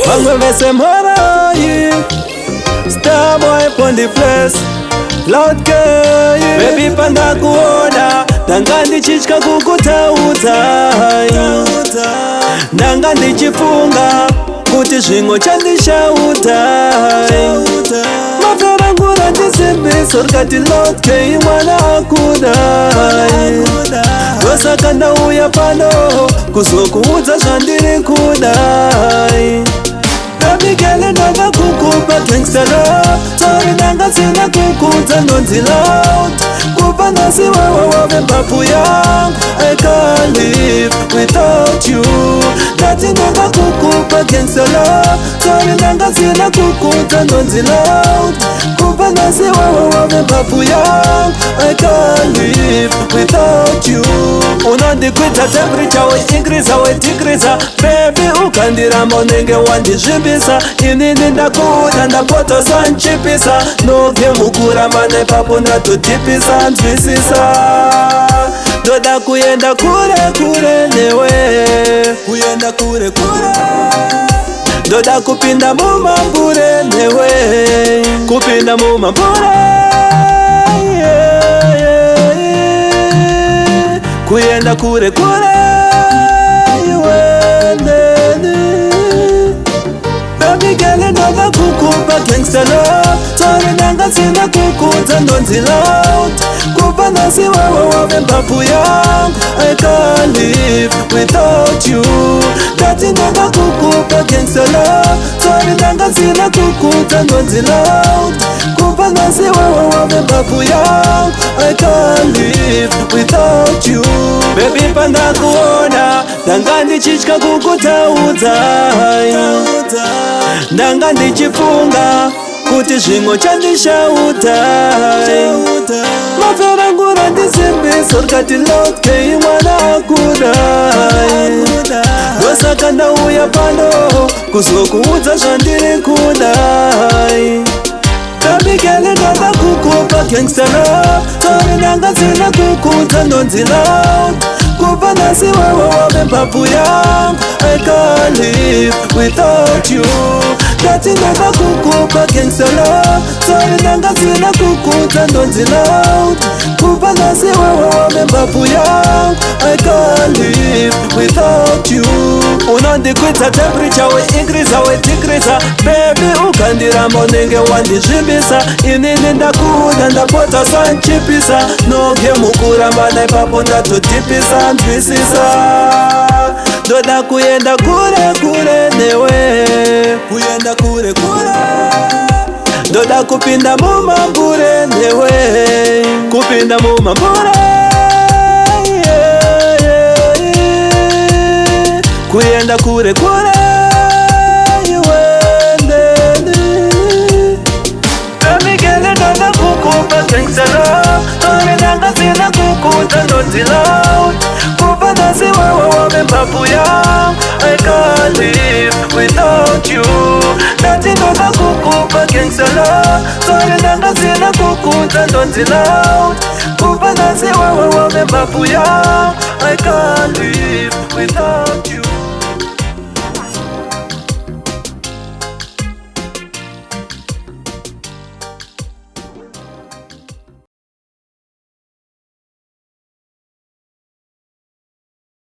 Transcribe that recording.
Bangwe vese mhorai Star boy pon the place Loud girl Baby panda kuona Nanga ndichichka kukutauta Nanga ndichifunga Kuti zvingo chandishauta Mafera ngura ndisimbisa Rikati loud girl mwana akudai Dosaka ndauya pano Kuzokuudza zvandiri kudai Baby girl ndanga kukupa gangsta love Sorry ndanga sina kukudza ndonzi loud Kupa nasi wewe wave mpapu yangu I can't live without you Ndati ndanga kukupa gangsta love Sorry ndanga sina kukudza ndonzi loud Kupa nasi wewe wave mpapu yangu I can't live without you Unondikwita temperature we increase we decrease Baby ukandiramba unenge wandizvibisa Inini ndakuda ndapotosa nchipisa Noge mukuramba nepapo ndatotipisa nzwisisa Ndoda kuyenda kure kure newe Kuyenda kure kure Ndoda kupinda mumambure newe Kupinda mumambure Kuyenda kure kure Baby girl ndanga kukupa gangsta love Sorry ndanga sina kukudza ndonzi loud Kupa nasi wewe wave mpapu yangu I can't live without you Ndati ndanga kukupa gangsta love Sorry ndanga sina kukudza ndonzi loud Kupa nasi wewe wave mpapu yangu I can't live without you Baby panda kuona Ndanga ndichichka kukutaudza Ndanga ndichifunga Kuti zvingo chandishauta Mafera ngura ndisimbisa Rikati loud girl mwana akudai Dosaka ndauya pano Kuzokuudza zvandiri kudai Baby girl ndanga kukupa gangsta love Sorry ndanga sina kukudza ndonzi loud Kupa nasi wewe wave mpapu yangu I can't live without you Ndati ndanga kukupa gangsta love Sorry ndanga sina kukudza ndonzi loud Kupa nasi wewe wave mpapu yangu I can't live without you Unondikwita temperature we increase we decrease Baby ukandiramba unenge wandizvibisa Inini ndakuda ndapotosa nchipisa Noge mukuramba nepapo ndatotipisa nzwisisa Ndoda kuyenda kure kure newe Kuyenda kure kure Ndoda kupinda mumambure newe Kupinda mumambure Kuyenda kure kure Baby girl ndanga kukupa gangsta love Sorry ndanga sina kukudza ndonzi loud Kupa nasi wewe wave mpapu yangu I can't live without you Ndati ndanga kukupa gangsta love Sorry ndanga sina kukudza ndonzi loud Kupa nasi wewe wave mpapu yangu I can't live without you